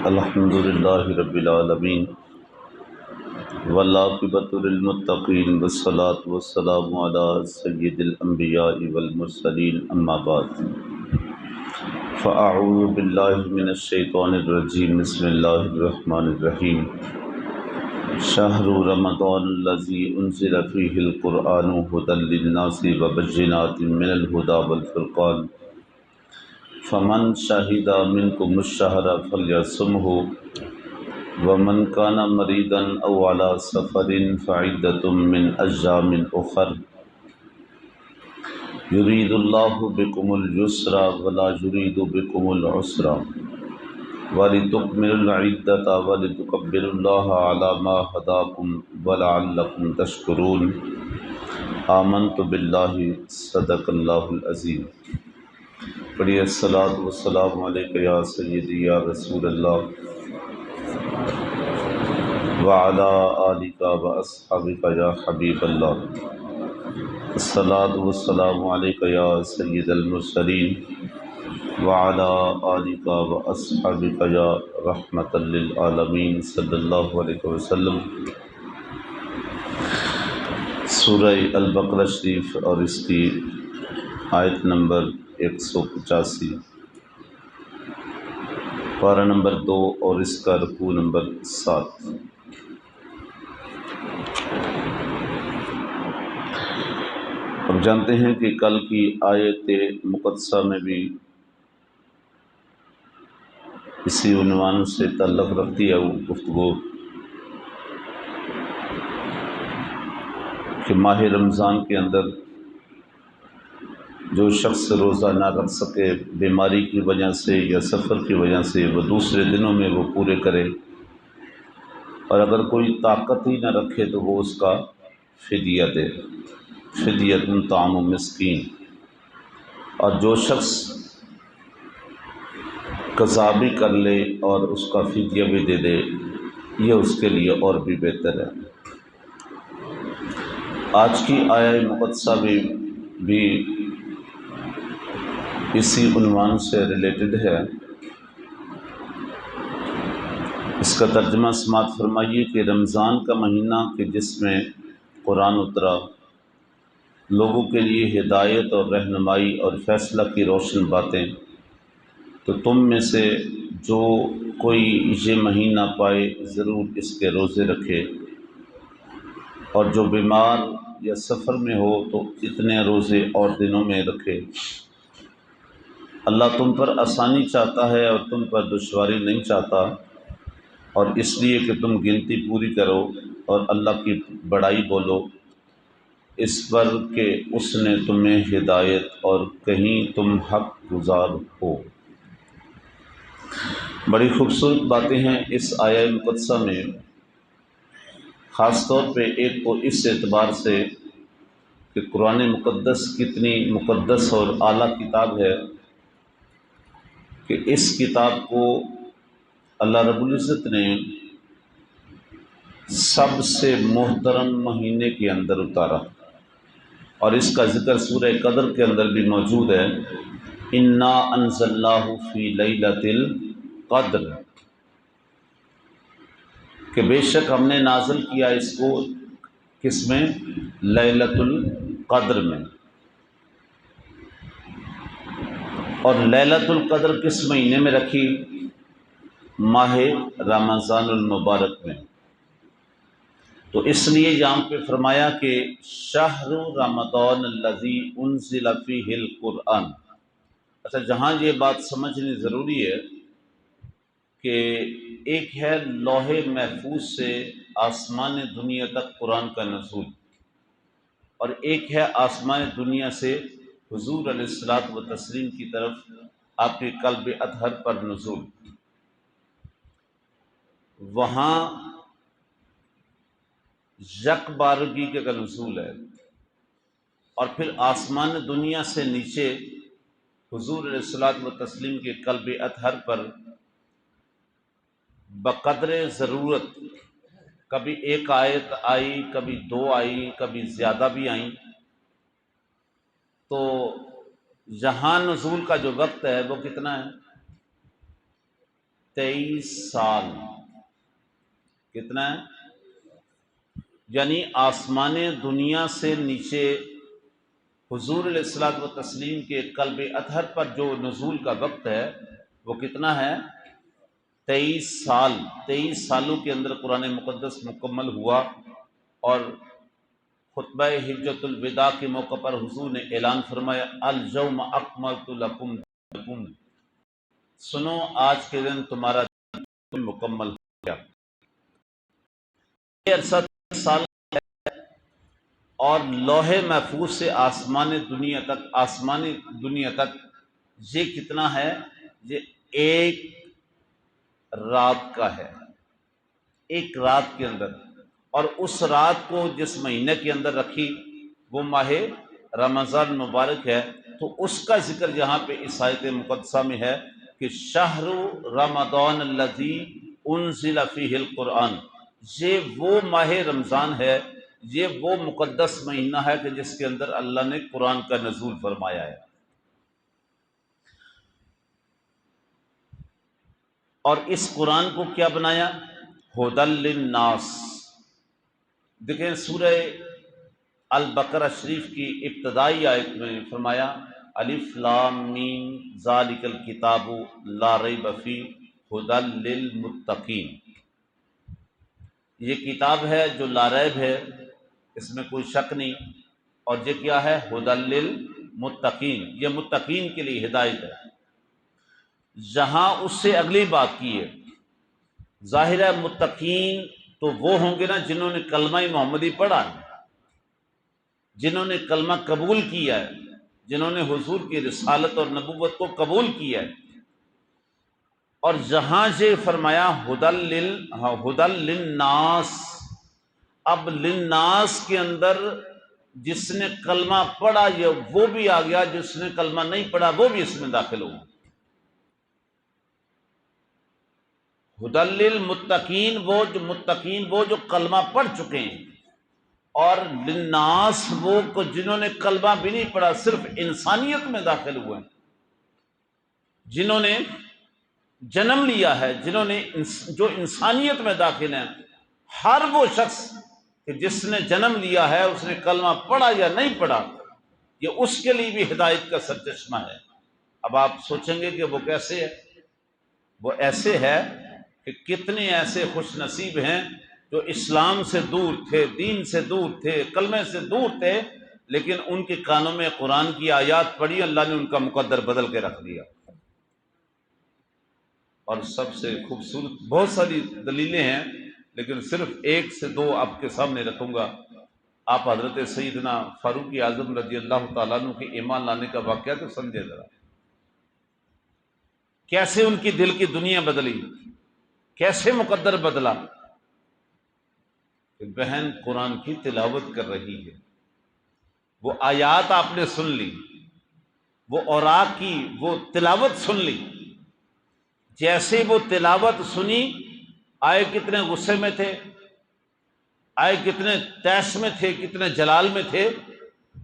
الحمد للہ رب العالمین والعاقبۃ للمتقین والصلاة والسلام علی سید الانبیاء والمرسلین اما بعد فاعوذ باللہ من الشیطان الرجیم بسم اللہ الرحمن الرحیم شہر رمضان الذی انزل فیہ القرآن ھدی للناس وبینات من الھدی والفرقان فمن شہد منکم الشہر فلیصمہ ومن کان مریضا او علی سفر فعدۃ من ایام اخر یرید اللہ بکم الیسر ولا یرید بکم العسر ولتکملوا العدۃ ولتکبروا اللہ علی ما ھداکم ولعلکم تشکرون آمنت باللہ صدق اللہ العظیم۔ پڑھیے الصلاۃ والسلام علیک یا سیدی یا رسول اللہ وعلی آلک واصحابک یا حبیب اللہ۔ الصلاۃ والسلام علیک یا سید المرسلین وعلی آلک واصحابک یا رحمۃ للعالمین صلی اللہ علیہ وسلم۔ سورہ البقرہ شریف اور اس کی آیت نمبر 185، پارہ نمبر 2 اور اس کا رکوع نمبر 7۔ اب جانتے ہیں کہ کل کی آیت مقدسہ میں بھی اسی عنوان سے تعلق رکھتی ہے وہ گفتگو کہ ماہ رمضان کے اندر جو شخص روزہ نہ رکھ سکے بیماری کی وجہ سے یا سفر کی وجہ سے، وہ دوسرے دنوں میں وہ پورے کرے، اور اگر کوئی طاقت ہی نہ رکھے تو وہ اس کا فدیہ دے، فدیۃ طعام مسکین۔ اور جو شخص قضا بھی کر لے اور اس کا فدیہ بھی دے دے، یہ اس کے لیے اور بھی بہتر ہے۔ آج کی آیہ مقدسہ بھی اسی عنوان سے ریلیٹڈ ہے۔ اس کا ترجمہ سماعت فرمائیے کہ رمضان کا مہینہ کہ جس میں قرآن اترا، لوگوں کے لیے ہدایت اور رہنمائی اور فیصلہ کی روشن باتیں، تو تم میں سے جو کوئی یہ مہینہ پائے ضرور اس کے روزے رکھے، اور جو بیمار یا سفر میں ہو تو اتنے روزے اور دنوں میں رکھے۔ اللہ تم پر آسانی چاہتا ہے اور تم پر دشواری نہیں چاہتا، اور اس لیے کہ تم گنتی پوری کرو اور اللہ کی بڑائی بولو، اس پر کہ اس نے تمہیں ہدایت اور کہیں تم حق گزار ہو۔ بڑی خوبصورت باتیں ہیں اس آیہ مقدسہ میں، خاص طور پہ ایک تو اس اعتبار سے کہ قرآن مقدس کتنی مقدس اور اعلیٰ کتاب ہے کہ اس کتاب کو اللہ رب العزت نے سب سے محترم مہینے کے اندر اتارا، اور اس کا ذکر سورہ قدر کے اندر بھی موجود ہے۔ انا انزلناہ فی لیلۃ القدر، کہ بے شک ہم نے نازل کیا اس کو کس میں؟ لیلۃ القدر میں۔ اور لیلۃ القدر کس مہینے میں رکھی؟ ماہ رمضان المبارک میں۔ تو اس لیے یہاں پہ فرمایا کہ شہر رمضان الذی انزل فیہ القرآن۔ اچھا، جہاں یہ بات سمجھنی ضروری ہے کہ ایک ہے لوح محفوظ سے آسمان دنیا تک قرآن کا نزول، اور ایک ہے آسمان دنیا سے حضور علیہ الصلوۃ والتسلیم کی طرف آپ کے قلب اطہر پر نزول۔ وہاں یک بارگی کا نزول ہے، اور پھر آسمان دنیا سے نیچے حضور علیہ الصلوۃ والتسلیم کے قلب اطہر پر بقدر ضرورت کبھی ایک آیت آئی، کبھی 2 آئی، کبھی زیادہ بھی آئیں۔ تو یہاں نزول کا جو وقت ہے وہ کتنا ہے؟ 23 سال کتنا ہے؟ یعنی آسمان دنیا سے نیچے حضور علیہ الصلوۃ والتسلیم کے قلب اطہر پر جو نزول کا وقت ہے وہ کتنا ہے؟ 23 سال۔ 23 سالوں کے اندر قرآن مقدس مکمل ہوا، اور خطبہ حجۃ الوداع کے موقع پر حضور نے اعلان فرمایا الیوم اکملت لکم دینکم، سنو آج کے دن تمہارا دین مکمل ہو گیا۔ یہ عرصہ 23 سال اور لوح محفوظ سے آسمانی دنیا تک یہ کتنا ہے؟ یہ ایک رات کا ہے، ایک رات کے اندر۔ اور اس رات کو جس مہینے کے اندر رکھی وہ ماہ رمضان مبارک ہے، تو اس کا ذکر یہاں پہ اس آیت مقدسہ میں ہے کہ شہر رمضان الذی انزل فیہ القرآن، یہ وہ ماہ رمضان ہے، یہ وہ مقدس مہینہ ہے کہ جس کے اندر اللہ نے قرآن کا نزول فرمایا ہے۔ اور اس قرآن کو کیا بنایا؟ ھدی للناس۔ دیکھیں سورہ البقرہ شریف کی ابتدائی آیت میں فرمایا الف لام میم ذالک الکتاب لا ریب فیہ ھدی للمتقین، یہ کتاب ہے جو لا ریب ہے، اس میں کوئی شک نہیں، اور یہ کیا ہے؟ ھدی للمتقین، یہ متقین کے لیے ہدایت ہے۔ جہاں اس سے اگلی بات کی ہے، ظاہر ہے متقین تو وہ ہوں گے نا جنہوں نے کلمہ محمدی پڑھا ہے، جنہوں نے کلمہ قبول کیا ہے، جنہوں نے حضور کی رسالت اور نبوت کو قبول کیا ہے۔ اور جہاں سے فرمایا ھدی للناس، اب للناس کے اندر جس نے کلمہ پڑھا یہ وہ بھی آ گیا، جس نے کلمہ نہیں پڑھا وہ بھی اس میں داخل ہو۔ ھدی للمتقین، وہ جو کلمہ پڑھ چکے ہیں، اور للناس وہ جنہوں نے کلمہ بھی نہیں پڑھا، صرف انسانیت میں داخل ہوئے ہیں، جنہوں نے جنم لیا ہے، جو انسانیت میں داخل ہیں۔ ہر وہ شخص کہ جس نے جنم لیا ہے، اس نے کلمہ پڑھا یا نہیں پڑھا، یہ اس کے لیے بھی ہدایت کا سرچشمہ ہے۔ اب آپ سوچیں گے کہ وہ کیسے ہے؟ وہ ایسے ہے کہ کتنے ایسے خوش نصیب ہیں جو اسلام سے دور تھے، دین سے دور تھے، کلمے سے دور تھے، لیکن ان کے کانوں میں قرآن کی آیات پڑھی، اللہ نے ان کا مقدر بدل کے رکھ دیا۔ اور سب سے خوبصورت بہت ساری دلیلیں ہیں، لیکن صرف ایک سے دو آپ کے سامنے رکھوں گا۔ آپ حضرت سیدنا فاروق اعظم رضی اللہ تعالیٰ عنہ کے ایمان لانے کا واقعہ تو سمجھے ذرا، کیسے ان کی دل کی دنیا بدلی، کیسے مقدر بدلا۔ کہ بہن قرآن کی تلاوت کر رہی ہے، وہ آیات آپ نے سن لی، وہ اوراق کی وہ تلاوت سن لی، جیسے وہ تلاوت سنی آئے کتنے غصے میں تھے، آئے کتنے تیس میں تھے، کتنے جلال میں تھے،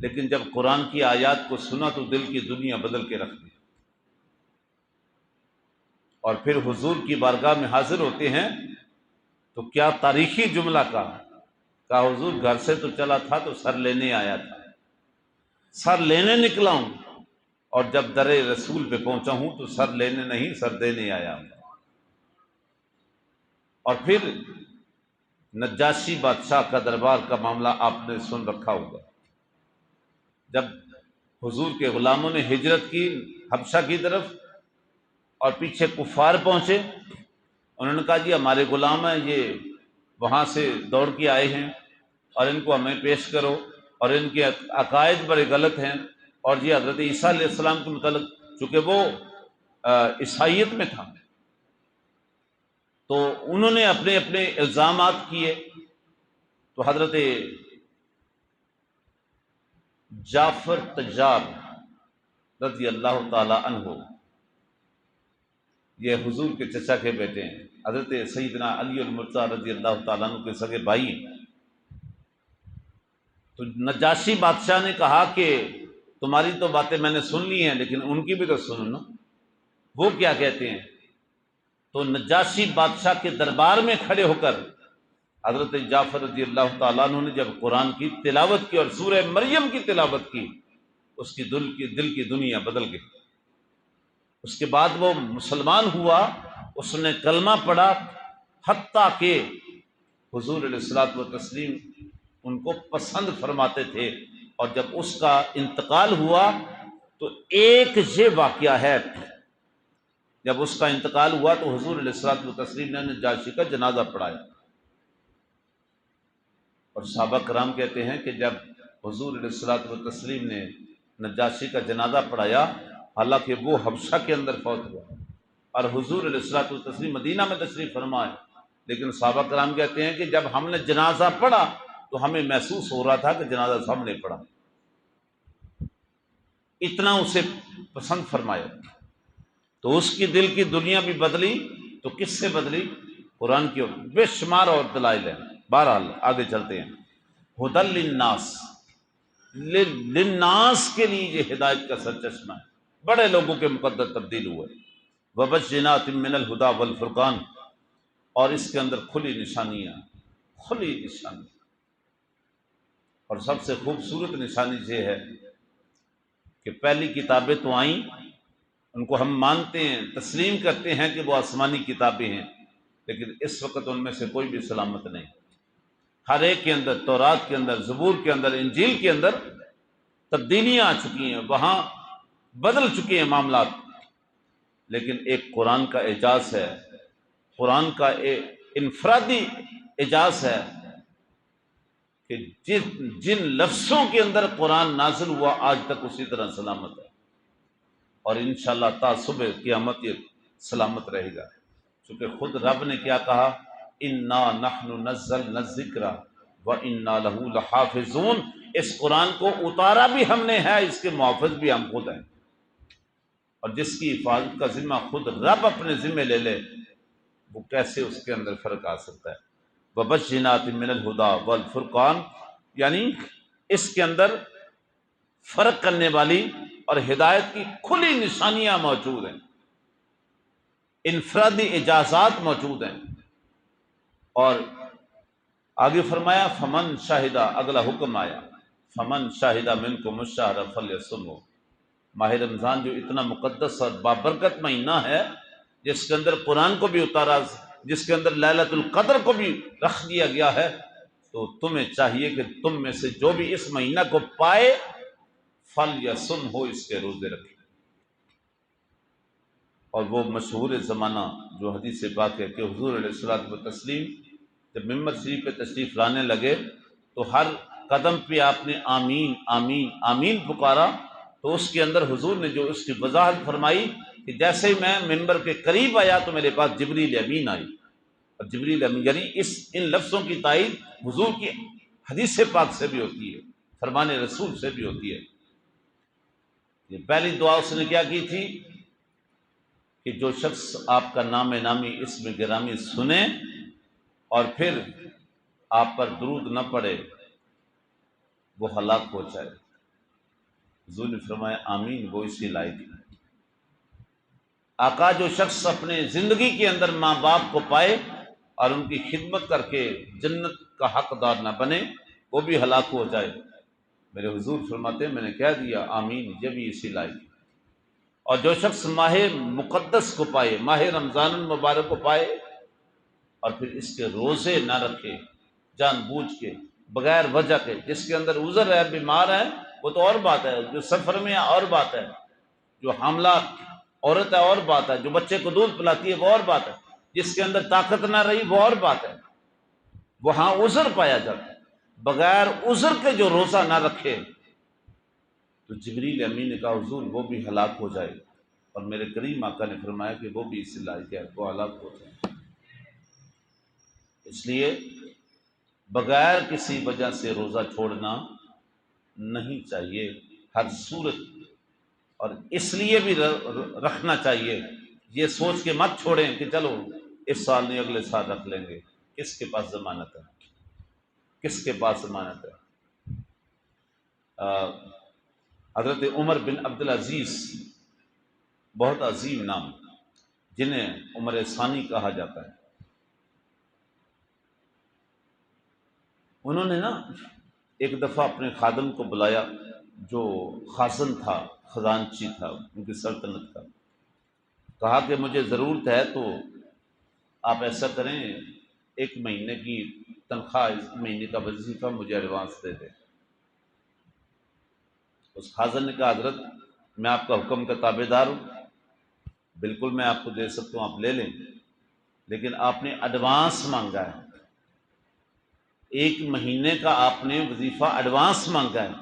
لیکن جب قرآن کی آیات کو سنا تو دل کی دنیا بدل کے رکھ دی۔ اور پھر حضور کی بارگاہ میں حاضر ہوتے ہیں تو کیا تاریخی جملہ کہا حضور گھر سے تو چلا تھا تو سر لینے آیا تھا، سر لینے نکلا ہوں، اور جب در رسول پہ پہنچا ہوں تو سر لینے نہیں سر دینے آیا ہوں۔ اور پھر نجاشی بادشاہ کا دربار کا معاملہ آپ نے سن رکھا ہوگا، جب حضور کے غلاموں نے ہجرت کی حبشہ کی طرف اور پیچھے کفار پہنچے، انہوں نے کہا جی ہمارے غلام ہیں، یہ وہاں سے دوڑ کے آئے ہیں اور ان کو ہمیں پیش کرو، اور ان کے عقائد بڑے غلط ہیں، اور یہ حضرت عیسیٰ علیہ السلام کے متعلق چونکہ وہ عیسائیت میں تھا تو انہوں نے اپنے اپنے الزامات کیے۔ تو حضرت جعفر تجار رضی اللہ تعالی عنہ، یہ حضور کے چچا کے بیٹے ہیں، حضرت سیدنا علی المرتضیٰ رضی اللہ تعالیٰ عنہ کے سگے بھائی ہیں۔ تو نجاشی بادشاہ نے کہا کہ تمہاری تو باتیں میں نے سن لی ہیں، لیکن ان کی بھی تو سنو نا، وہ کیا کہتے ہیں؟ تو نجاشی بادشاہ کے دربار میں کھڑے ہو کر حضرت جعفر رضی اللہ تعالیٰ عنہ نے جب قرآن کی تلاوت کی اور سورہ مریم کی تلاوت کی، اس کی دل کی دنیا بدل گئی۔ اس کے بعد وہ مسلمان ہوا، اس نے کلمہ پڑھا، حتیٰ کہ حضور علیہ الصلوۃ والتسلیم ان کو پسند فرماتے تھے۔ اور جب اس کا انتقال ہوا تو ایک یہ واقعہ ہے، جب اس کا انتقال ہوا تو حضور علیہ الصلوۃ والتسلیم نے نجاشی کا جنازہ پڑھایا، اور صحابہ کرام کہتے ہیں کہ جب حضور علیہ الصلوۃ والتسلیم نے نجاشی کا جنازہ پڑھایا، حالانکہ وہ حبشہ کے اندر فوت ہوا اور حضور علیہ الصلوۃ والتسلیم مدینہ میں تشریف فرما ہے، لیکن صحابہ کرام کہتے ہیں کہ جب ہم نے جنازہ پڑھا تو ہمیں محسوس ہو رہا تھا کہ جنازہ ہم نے پڑھا، اتنا اسے پسند فرمایا۔ تو اس کی دل کی دنیا بھی بدلی، تو کس سے بدلی؟ قرآن کی بے شمار اور دلائل ہیں۔ بہرحال آگے چلتے ہیں۔ ہدی للناس، للناس کے لیے یہ ہدایت کا سرچشمہ ہے، بڑے لوگوں کے مقدر تبدیل ہوئے۔ وبشرات من الہدی والفرقان، اور اس کے اندر کھلی نشانیاں، کھلی نشانی، اور سب سے خوبصورت نشانی یہ ہے کہ پہلی کتابیں تو آئیں، ان کو ہم مانتے ہیں، تسلیم کرتے ہیں کہ وہ آسمانی کتابیں ہیں، لیکن اس وقت ان میں سے کوئی بھی سلامت نہیں۔ ہر ایک کے اندر، تورات کے اندر، زبور کے اندر، انجیل کے اندر تبدیلیاں آ چکی ہیں، وہاں بدل چکے ہیں معاملات، لیکن ایک قرآن کا اعجاز ہے، قرآن کا انفرادی اعجاز ہے کہ جن لفظوں کے اندر قرآن نازل ہوا آج تک اسی طرح سلامت ہے، اور انشاءاللہ تا صبح قیامت یہ سلامت رہے گا، چونکہ خود رب نے کیا کہا، انا نحن نزلنا الذکر وانا لہ لحافظون، اس قرآن کو اتارا بھی ہم نے ہے، اس کے محافظ بھی ہم خود ہیں، اور جس کی حفاظت کا ذمہ خود رب اپنے ذمہ لے لے، وہ کیسے اس کے اندر فرق آ سکتا ہے؟ وبشرات من الہدی والفرقان، یعنی اس کے اندر فرق کرنے والی اور ہدایت کی کھلی نشانیاں موجود ہیں، انفرادی اجازات موجود ہیں۔ اور آگے فرمایا فمن شاہدہ، اگلا حکم آیا، فمن شاہدہ منکم الشہر فلیصمہ۔ ماہ رمضان جو اتنا مقدس اور بابرکت مہینہ ہے، جس کے اندر قرآن کو بھی اتارا، جس کے اندر لیلۃ القدر کو بھی رکھ دیا گیا ہے، تو تمہیں چاہیے کہ تم میں سے جو بھی اس مہینہ کو پائے فلیصمہ، اس کے روزے رکھے۔ اور وہ مشہور زمانہ جو حدیث پاک ہے کہ حضور علیہ الصلوۃ والتسلیم جب ممبر شریف پہ تشریف لانے لگے تو ہر قدم پہ آپ نے آمین آمین آمین پکارا، تو اس کے اندر حضور نے جو اس کی وضاحت فرمائی کہ جیسے ہی میں ممبر کے قریب آیا تو میرے پاس جبریل امین آئی، اور جبریل امین یعنی ان لفظوں کی تائید حضور کی حدیث پاک سے بھی ہوتی ہے، فرمان رسول سے بھی ہوتی ہے۔ یہ پہلی دعا اس نے کیا کی تھی کہ جو شخص آپ کا نام نامی اسم گرامی سنے اور پھر آپ پر درود نہ پڑے وہ ہلاک ہو جائے۔ حضور نے فرمایا آمین، وہ اسی لائق ہے۔ آقا جو شخص اپنے زندگی کے اندر ماں باپ کو پائے اور ان کی خدمت کر کے جنت کا حقدار نہ بنے وہ بھی ہلاک ہو جائے، میرے حضور فرماتے ہیں میں نے کہہ دیا آمین، یہ بھی اسی لائق ہے۔ اور جو شخص ماہ مقدس کو پائے، ماہ رمضان المبارک کو پائے اور پھر اس کے روزے نہ رکھے جان بوجھ کے بغیر وجہ کے، جس کے اندر عذر ہے، بیمار ہے، وہ تو اور بات ہے، جو سفر میں ہے اور بات ہے، جو حاملہ عورت ہے اور بات ہے، جو بچے کو دودھ پلاتی ہے وہ اور بات ہے، جس کے اندر طاقت نہ رہی وہ اور بات ہے، وہاں عذر پایا جاتا ہے۔ بغیر عذر کے جو روزہ نہ رکھے تو جبریل امین نے کہا حضور وہ بھی ہلاک ہو جائے، اور میرے کریم آقا نے فرمایا کہ وہ بھی اس لائق ہے، وہ ہلاک ہو جائے۔ اس لیے بغیر کسی وجہ سے روزہ چھوڑنا نہیں چاہیے ہر صورت، اور اس لیے بھی رکھنا چاہیے، یہ سوچ کے مت چھوڑیں کہ چلو اس سال نہیں اگلے سال رکھ لیں گے، کس کے پاس ضمانت ہے، کس کے پاس ضمانت ہے؟ حضرت عمر بن عبدالعزیز، بہت عظیم نام، جنہیں عمر ثانی کہا جاتا ہے، انہوں نے نا ایک دفعہ اپنے خادم کو بلایا جو خازن تھا، خزانچی تھا ان کی سلطنت کا، کہا کہ مجھے ضرورت ہے تو آپ ایسا کریں، ایک مہینے کی تنخواہ، اس مہینے کا وظیفہ مجھے ایڈوانس دے دیں۔ اس خازن نے کہا حضرت میں آپ کا حکم کا تابع دار ہوں، بالکل میں آپ کو دے سکتا ہوں، آپ لے لیں، لیکن آپ نے ایڈوانس مانگا ہے، ایک مہینے کا آپ نے وظیفہ ایڈوانس مانگا ہے،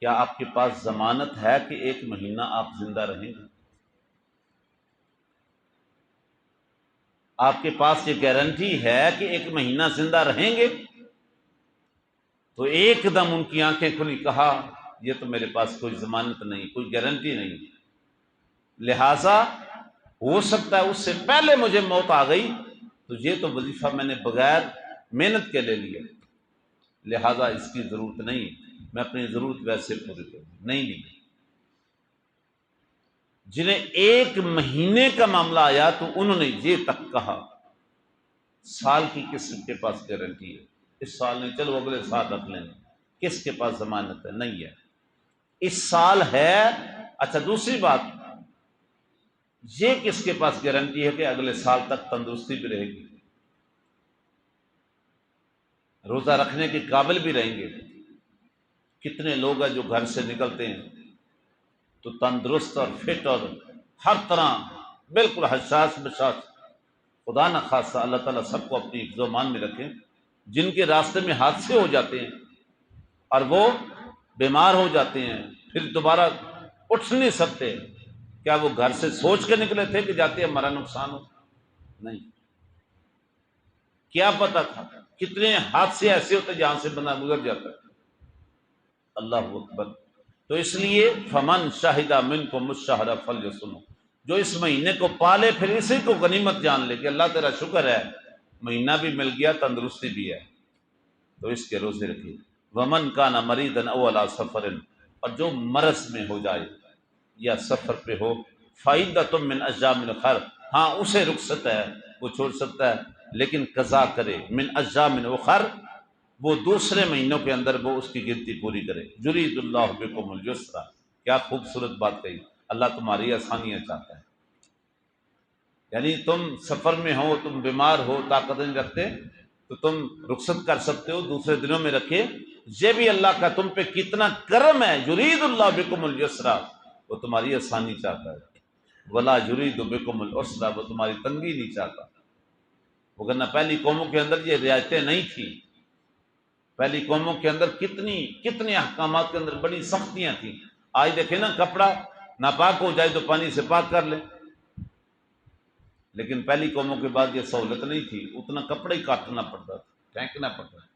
کیا آپ کے پاس ضمانت ہے کہ ایک مہینہ آپ زندہ رہیں گے؟ آپ کے پاس یہ گارنٹی ہے کہ ایک مہینہ زندہ رہیں گے؟ تو ایک دم ان کی آنکھیں کھلی، کہا یہ تو میرے پاس کوئی ضمانت نہیں، کوئی گارنٹی نہیں، لہذا ہو سکتا ہے اس سے پہلے مجھے موت آ گئی، تو یہ تو وظیفہ میں نے بغیر محنت کے لے لیا، لہذا اس کی ضرورت نہیں، میں اپنی ضرورت ویسے پوری کروں، نہیں لی۔ جنہیں ایک مہینے کا معاملہ آیا تو انہوں نے یہ تک کہا سال کی کس کے پاس گارنٹی ہے؟ اس سال نہیں، چلو اگلے سال رکھ لیں، کس کے پاس ضمانت ہے؟ نہیں ہے، اس سال ہے۔ اچھا دوسری بات، یہ کس کے پاس گارنٹی ہے کہ اگلے سال تک تندرستی بھی رہے گی، روزہ رکھنے کے قابل بھی رہیں گے؟ کتنے لوگ ہیں جو گھر سے نکلتے ہیں تو تندرست اور فٹ اور ہر طرح بالکل حساس بشاس، خدا نہ خاصہ اللہ تعالیٰ سب کو اپنی حفظ و امان میں رکھیں، جن کے راستے میں حادثے ہو جاتے ہیں اور وہ بیمار ہو جاتے ہیں، پھر دوبارہ اٹھ نہیں سکتے، کیا وہ گھر سے سوچ کے نکلے تھے کہ جاتے ہمارا نقصان ہو؟ نہیں، کیا پتا تھا کتنے حادثے ایسے ہوتے جہاں سے بندہ گزر جاتا ہے۔ اللہ اکبر۔ تو اس لیے فمن شاہدہ منکم الشہر فلیصمہ، جو اس مہینے کو پالے پھر اسی کو غنیمت جان لے کہ اللہ تیرا شکر ہے مہینہ بھی مل گیا، تندرستی بھی ہے، تو اس کے روزے رکھیے۔ ومن کان مریضا او علی سفر، اور جو مرض میں ہو جائے یا سفر پہ ہو، فعدۃ من ایام اخر، ہاں اسے رخصت ہے، وہ چھوڑ سکتا ہے، لیکن قضا کرے، من ایام اخر، وہ دوسرے مہینوں کے اندر وہ اس کی گنتی پوری کرے۔ یرید اللہ بکم الیسر، کیا خوبصورت بات کہی، اللہ تمہاری آسانیاں چاہتا ہے، یعنی تم سفر میں ہو، تم بیمار ہو، طاقت نہیں رکھتے تو تم رخصت کر سکتے ہو، دوسرے دنوں میں رکھے، یہ بھی اللہ کا تم پہ کتنا کرم ہے۔ یرید اللہ بکم الیسر، وہ تمہاری آسانی چاہتا ہے، ولا یرید بکم العسر، وہ تمہاری تنگی نہیں چاہتا، وگرنہ پہلی قوموں کے اندر یہ رعایتیں نہیں تھیں، پہلی قوموں کے اندر کتنی احکامات کے اندر بڑی سختیاں تھیں۔ آج دیکھیں نا، کپڑا ناپاک ہو جائے تو پانی سے پاک کر لیں، لیکن پہلی قوموں کے بعد یہ سہولت نہیں تھی، اتنا کپڑا ہی کاٹنا پڑتا تھا، پھینکنا پڑتا تھا۔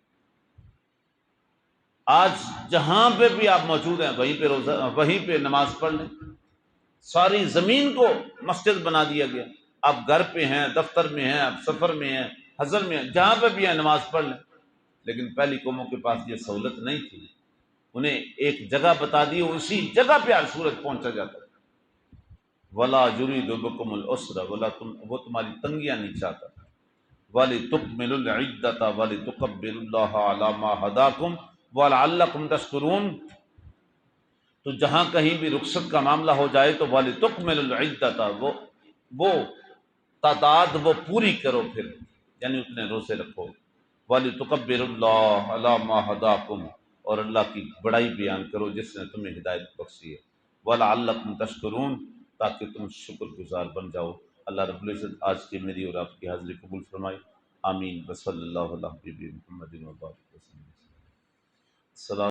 آج جہاں پہ بھی آپ موجود ہیں وہیں پہ روزہ، وہیں پہ نماز پڑھ لیں، ساری زمین کو مسجد بنا دیا گیا، آپ گھر پہ ہیں، دفتر میں ہیں، آپ سفر میں ہیں، حضر میں ہیں، جہاں پہ بھی ہیں نماز پڑھ لیں، لیکن پہلی قوموں کے پاس یہ سہولت نہیں تھی، انہیں ایک جگہ بتا دی، اسی جگہ پہ ہر صورت پہنچا جاتا تھا۔ ولا یرید بکم العسر، وہ تمہاری تنگیاں نہیں چاہتا۔ وَلِتُكْمِلُوا الْعِدَّةَ وَلِتُكَبِّرُوا اللَّهَ عَلَى مَا هَدَاكُمْ وَلَعَلَّكُمْ تَشْكُرُونَ، تو جہاں کہیں بھی رخصت کا معاملہ ہو جائے تو وَلِتُكْمِلُوا الْعِدَّةَ، وہ تعداد وہ پوری کرو، پھر یعنی اتنے روزے رکھو۔ وَلِتُكَبِّرُوا اللَّهَ عَلَى مَا هَدَاكُمْ، اور اللہ کی بڑائی بیان کرو جس نے تمہیں ہدایت بخشی ہے۔ وَلَعَلَّكُمْ تَشْكُرُونَ، تاکہ تم شکر گزار بن جاؤ۔ اللہ رب العزت آج کی میری اور آپ کی حاضری قبول فرمائے، آمین۔ وصلی اللہ علیہ محمد وبارک وسلم۔ السلام